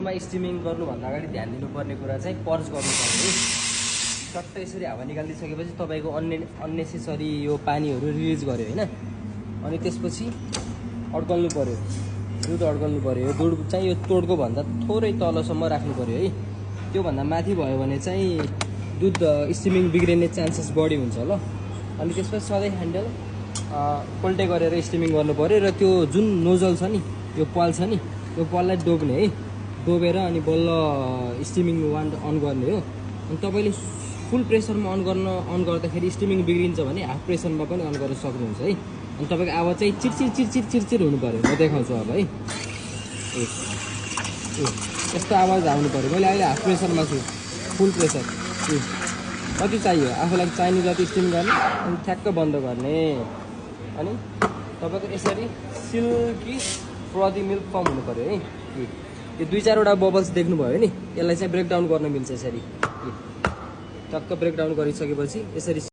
स्टिमिङ गर्नुभन्दा अगाडि ध्यान दिनुपर्ने कुरा चाहिँ पर्च गर्नुपर्ने है। चट्ट यसरी हावा निकालिदिइसकेपछि तपाईँको अन्नेसेसरी यो पानीहरू रिलिज गर्यो होइन। अनि त्यसपछि अड्कल्नु पर्यो, दुध अड्कल्नु पर्यो। यो दुध चाहिँ यो तोडको भन्दा थोरै तलसम्म राख्नु पर्यो है। त्योभन्दा माथि भयो भने चाहिँ दुध स्टिमिङ बिग्रिने चान्सेस बढी हुन्छ ल। अनि त्यसपछि सधैँ ह्यान्डल उल्टे गरेर स्टिमिङ गर्नु पर्यो र त्यो जुन नोजल छ नि, यो पाल छ नि, यो पाललाई डोब्ने है। डोबेर अनि बल्ल स्टिमिङ वान अन गर्ने हो। अनि तपाईँले फुल प्रेसरमा अन गर्दाखेरि स्टिमिङ बिग्रिन्छ भने हाफ प्रेसरमा पनि अन गर्न सक्नुहुन्छ है। अनि तपाईँको आवाज चाहिँ चिरचिर चिरचिर चिरचिर हुनु पऱ्यो। म देखाउँछु अब है। यस्तो आवाज आउनु पऱ्यो। मैले अहिले हाफ प्रेसरमा छु, फुल प्रेसर। कति चाहियो आफूलाई चाहिने जति स्टिम गर्ने अनि ठ्याक्क बन्द गर्ने। अनि तपाईँको यसरी सिल्की फ्लदी मिल्क फर्म हुनु पऱ्यो है। यो 2-4वटा बबल्स देख्नुभयो नि, यसलाई चाहिँ ब्रेकडाउन गर्न मिल्छ यसरी। टक्क ब्रेकडाउन गरिसकेपछि यसरी